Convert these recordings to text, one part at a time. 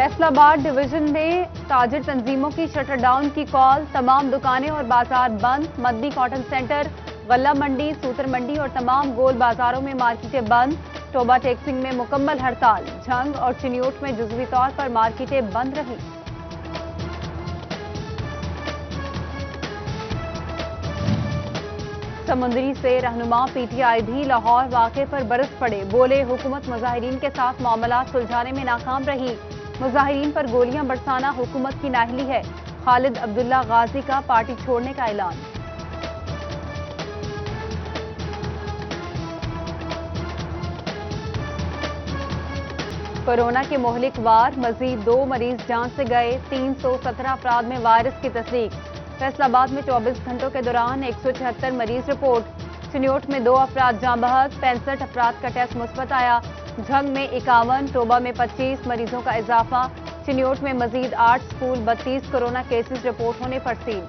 Faisalabad division में ताजिर तंजीमों की shutter down की कॉल। तमाम दुकानें और बाजार बंद। मदनी कॉटन सेंटर, गल्ला मंडी, सूतर मंडी और तमाम गोल बाजारों में मार्केटें बंद। टोबा टेक्सिंग में मुकम्मल हड़ताल। झंग और चिन्योट में जुज़वी तौर पर मार्केटें बंद रहीं। समुंदरी से रहनुमा पीटीआई भी लाहौर वाक़े पर बरस पड़े। बोले, हुकूमत मुजाहिरीन के साथ मामला सुलझाने में नाकाम रही। मुजाहिरीन पर गोलियां बरसाना हुकूमत की नाअहली है। खालिद अब्दुल्ला गाजी का पार्टी छोड़ने का ऐलान। कोरोना के मोहलिक वार, मजीद 2 मरीज जान से गए। 317 अफराद में वायरस की तस्दीक। फैसलाबाद में 24 घंटों के दौरान 176 मरीज रिपोर्ट। चिन्योट में 2 अफराद जाँ बहक, 65 अफराद का टेस्ट मुस्बत आया। झंग में 51, टोबा में 25 मरीजों का इजाफा। चिन्योट में मजीद 8 स्कूल 32 कोरोना केसेस रिपोर्ट होने पर सील।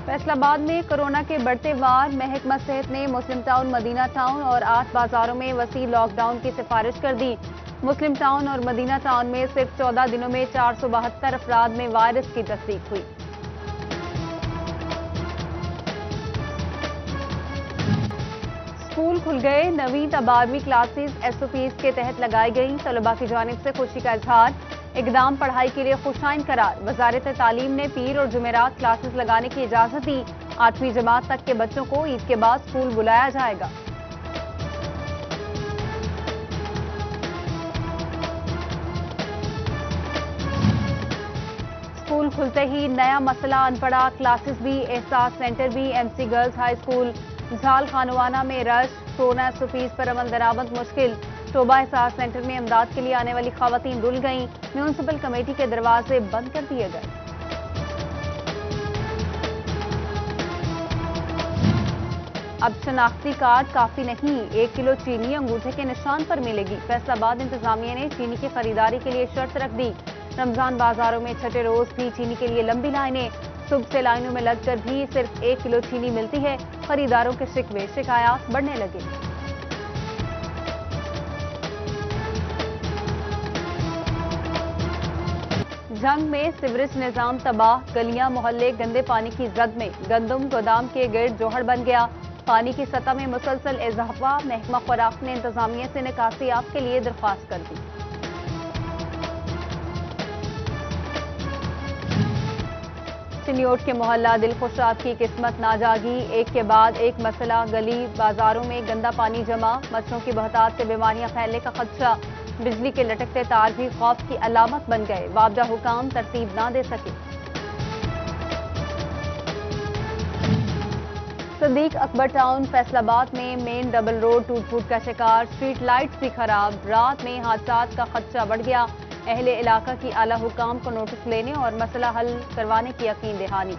फैसलाबाद में कोरोना के बढ़ते वार, महकमा सेहत ने मुस्लिम टाउन, मदीना टाउन और 8 बाजारों में वसी लॉकडाउन की सिफारिश कर दी। मुस्लिम टाउन और मदीना टाउन में सिर्फ 14 दिनों में 472 अफराद में वायरस की तस्दीक हुई। स्कूल खुल गए। 9वीं ता 12वीं क्लासेस एसओपीज के तहत लगाई गई। तलबा की जानिब से खुशी का इजहार। इकदाम पढ़ाई के लिए खुशाइन करार। वजारत तालीम ने पीर और जुमेरात क्लासेस लगाने की इजाजत दी। 8वीं जमात तक के बच्चों को ईद के बाद स्कूल बुलाया जाएगा। स्कूल खुलते ही नया मसला अनपढ़ा। क्लासेस भी, एहसास सेंटर भी। एमसी गर्ल्स हाई स्कूल झाल खानवाना में रश। कोरोना एसओपीज पर अमल दरामद मुश्किल। टोबा एहसास सेंटर में इमदाद के लिए आने वाली खवातीन रुल गईं। म्यूनिसिपल कमेटी के दरवाजे बंद कर दिए गए। अब शनाख्ती कार्ड काफी नहीं, 1 किलो चीनी अंगूठे के निशान पर मिलेगी। फैसलाबाद इंतजामिया ने चीनी की खरीदारी के लिए शर्त रख दी। रमजान बाजारों में छठे रोज भी चीनी के लिए लंबी लाइनें। सुबह से लाइनों में लगकर भी सिर्फ 1 किलो चीनी मिलती है। खरीदारों के शिकवे शिकायत बढ़ने लगे। जंग में सिवरेज निजाम तबाह। गलियां मोहल्ले गंदे पानी की जद में। गंदम गोदाम के गिर्द जोहड़ बन गया। पानी की सतह में मुसलसल इजाफा। महकमा खुराक ने इंतजामिया से निकासियाब के लिए दरख्वास्त कर दी। चिन्योट के मोहल्ला दिलखुशाद की किस्मत ना जागी। एक के बाद एक मसला। गली बाजारों में गंदा पानी जमा। मच्छरों की बहतात से बीमारियां फैलने का खदशा। बिजली के लटकते तार भी खौफ की अलामत बन गए। वाबदा हुकाम तरतीब ना दे सके। सदीक अकबर टाउन फैसलाबाद में मेन डबल रोड टूट फूट का शिकार। स्ट्रीट लाइट्स भी खराब। रात में हादसात का खदशा बढ़ गया। अहले इलाका की आला हुकाम को नोटिस लेने और मसला हल करवाने की यकीन दहानी।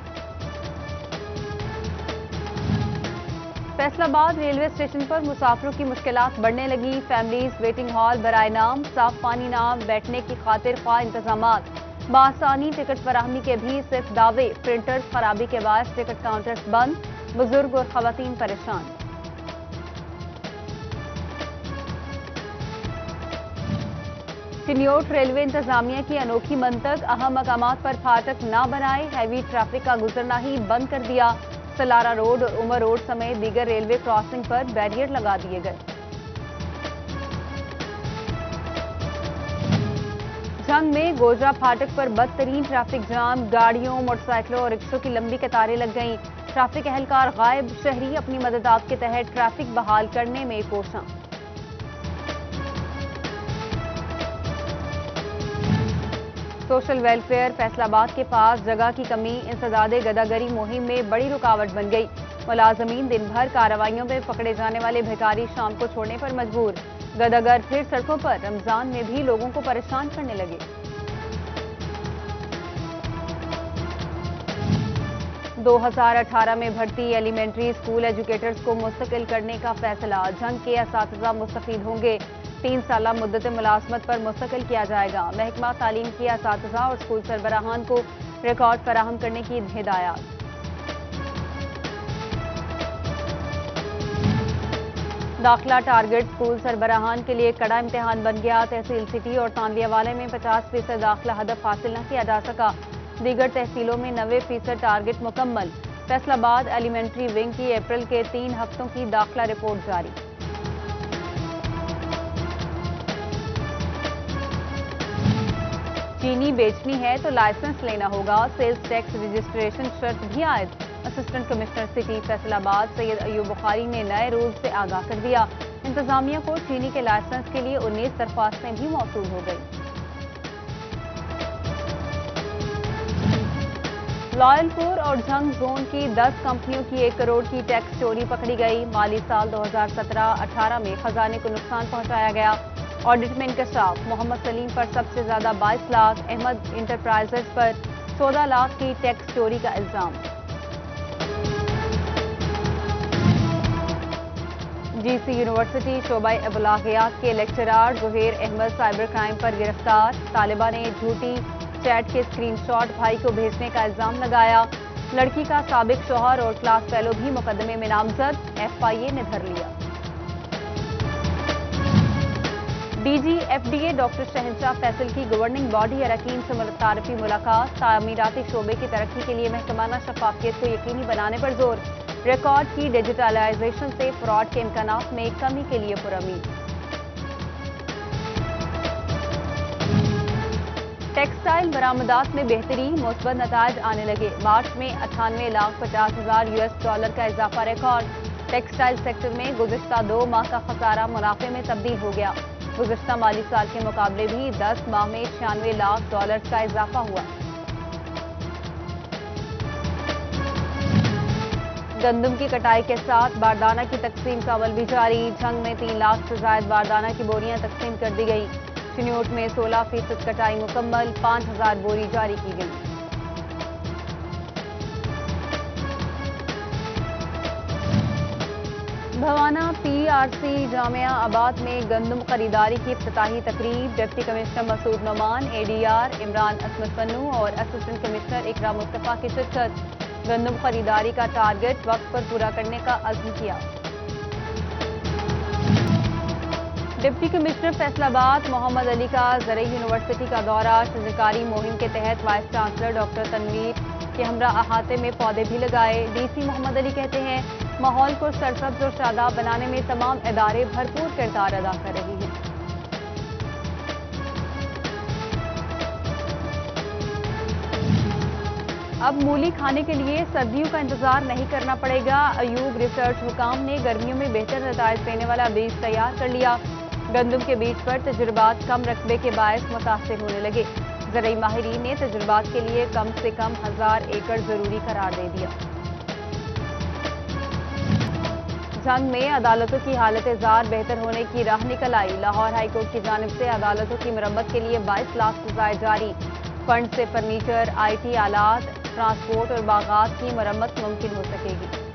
फैसलाबाद रेलवे स्टेशन पर मुसाफिरों की मुश्किलात बढ़ने लगी। फैमिलीज वेटिंग हॉल बराए नाम, साफ पानी नाम, बैठने की खातिर ख्वाह इंतजामात। बासानी टिकट फराहमी के भी सिर्फ दावे। प्रिंटर्स खराबी के बाद टिकट काउंटर्स बंद। बुजुर्ग और खवातीन परेशान। चिन्योट रेलवे इंतजामिया की अनोखी मंतक। अहम मकामात पर फाटक ना बनाए। हैवी ट्रैफिक का गुजरना ही बंद कर दिया। सलारा रोड और उमर रोड समेत दीगर रेलवे क्रॉसिंग पर बैरियर लगा दिए गए। जंग में गोजरा फाटक पर बदतरीन ट्रैफिक जाम। गाड़ियों, मोटरसाइकिलों और रिक्शों की लंबी कतारें लग गईं। ट्रैफिक एहलकार गायब। शहरी अपनी मददात के तहत ट्रैफिक बहाल करने में कोशां। सोशल वेलफेयर फैसलाबाद के पास जगह की कमी इंसदादे गदागरी मुहिम में बड़ी रुकावट बन गई। मुलाजमीन दिन भर कार्रवाइयों में पकड़े जाने वाले भिखारी शाम को छोड़ने पर मजबूर। गदागर फिर सड़कों पर। रमजान में भी लोगों को परेशान करने लगे। 2018 में भर्ती एलिमेंट्री स्कूल एजुकेटर्स को मुस्तकिल करने का फैसला। जंग के असातिज़ा मुस्तफीद होंगे। 3 साला मुद्दत मुलाजमत पर मुस्तकिल किया जाएगा। महकमा तालीम की असातिज़ा और स्कूल सरबराहान को रिकॉर्ड फराहम करने की हिदायत। दाखिला टारगेट स्कूल सरबराहान के लिए कड़ा इम्तिहान बन गया। तहसील सिटी और तांदियावाले में 50% दाखिला हदफ हासिल न किया जा सका। दीगर तहसीलों में 90% टारगेट मुकम्मल। फैसलाबाद एलिमेंट्री विंग की अप्रैल के 3 हफ्तों की दाखिला रिपोर्ट जारी। चीनी बेचनी है तो लाइसेंस लेना होगा। सेल्स टैक्स रजिस्ट्रेशन शर्त भी आयद। Assistant commissioner city Faisalabad Syed Ayub Bukhari ने नए रूल से आगाह कर दिया। इंतजामिया को चीनी के लाइसेंस के लिए 19 दरख्वास्तें भी मौसूल हो गई। लॉयलपुर और झंग जोन की 10 कंपनियों की 1 करोड़ की टैक्स चोरी पकड़ी गई। माली साल 2017-18 में खजाने को नुकसान पहुंचाया गया। ऑडिट में इंकशाफ। मोहम्मद सलीम पर सबसे ज्यादा 22 लाख, अहमद इंटरप्राइजेज पर 14 लाख की टैक्स चोरी का इल्जाम। जीसी यूनिवर्सिटी शोबा अबुलागियात के lecturer Zuhair Ahmad cyber crime पर गिरफ्तार। तालिबा ने झूठी चैट के स्क्रीनशॉट भाई को भेजने का इल्जाम लगाया। लड़की का साबिक शौहर और क्लास फेलो भी मुकदमे में नामजद। FIA ने धर लिया। DG FDA डॉक्टर शहंशाह फैसल की गवर्निंग बॉडी अरकान से तारफी मुलाकात। तामीराती शोबे की तरक्की के लिए महकमाना शफाफियत को यकीनी बनाने पर जोर। रिकॉर्ड की डिजिटलाइजेशन से फ्रॉड के इम्कानात में कमी के लिए पुरउम्मीद। टेक्सटाइल बरामदात में बेहतरी, मुस्बत नताज आने लगे। मार्च में 98,50,000 US का इजाफा रिकॉर्ड। टेक्सटाइल सेक्टर में गुज़िश्ता 2 माह का खसारा मुनाफे में तब्दील हो गया। गुज़िश्ता माली साल के मुकाबले भी 10 माह में $96 लाख का इजाफा हुआ। गंदम की कटाई के साथ बारदाना की तकसीम का अमल भी जारी। झंग में 3 लाख से ज्यादा बारदाना की बोरियां तकसीम कर दी गई। चिन्योट में 16% कटाई मुकम्मल। 5,000 बोरी जारी की गई। भवाना PRC जामिया आबाद में गंदम खरीदारी की इफ्तिताही तकरीब। Deputy commissioner Masood Noman, ADR Imran Asmat Pannu और असिस्टेंट कमिश्नर इकरा मुस्तफा की शिरकत। गंदम खरीदारी का टारगेट वक्त पर पूरा करने का अज़्म किया। डिप्टी कमिश्नर फैसलाबाद मोहम्मद अली का ज़रई यूनिवर्सिटी का दौरा। शजरकारी मुहिम के तहत वाइस चांसलर डॉक्टर तनवीर के हमरा अहाते में पौधे भी लगाए। DC मोहम्मद अली कहते हैं माहौल को सरसब्ज और शादाब बनाने में तमाम इदारे भरपूर किरदार अदा कर रहे हैं। अब मूली खाने के लिए सर्दियों का इंतजार नहीं करना पड़ेगा। अयूब रिसर्च हुकाम ने गर्मियों में बेहतर नताइज देने वाला बीज तैयार कर लिया। गंदम के बीज पर तजुर्बात कम रकबे के बायस मुतासिर होने लगे। ज़रई माहिरीन ने तजुर्बात के लिए कम से कम 1000 एकड़ जरूरी करार दे दिया। झंग में अदालतों की हालत जार बेहतर होने की राह निकल आई। लाहौर हाईकोर्ट की जानिब से अदालतों की मरम्मत के लिए 22 लाख सजाएं जारी। फंड से फर्नीचर, IT आलात, ट्रांसपोर्ट और बागात की मरम्मत मुमकिन हो सकेगी।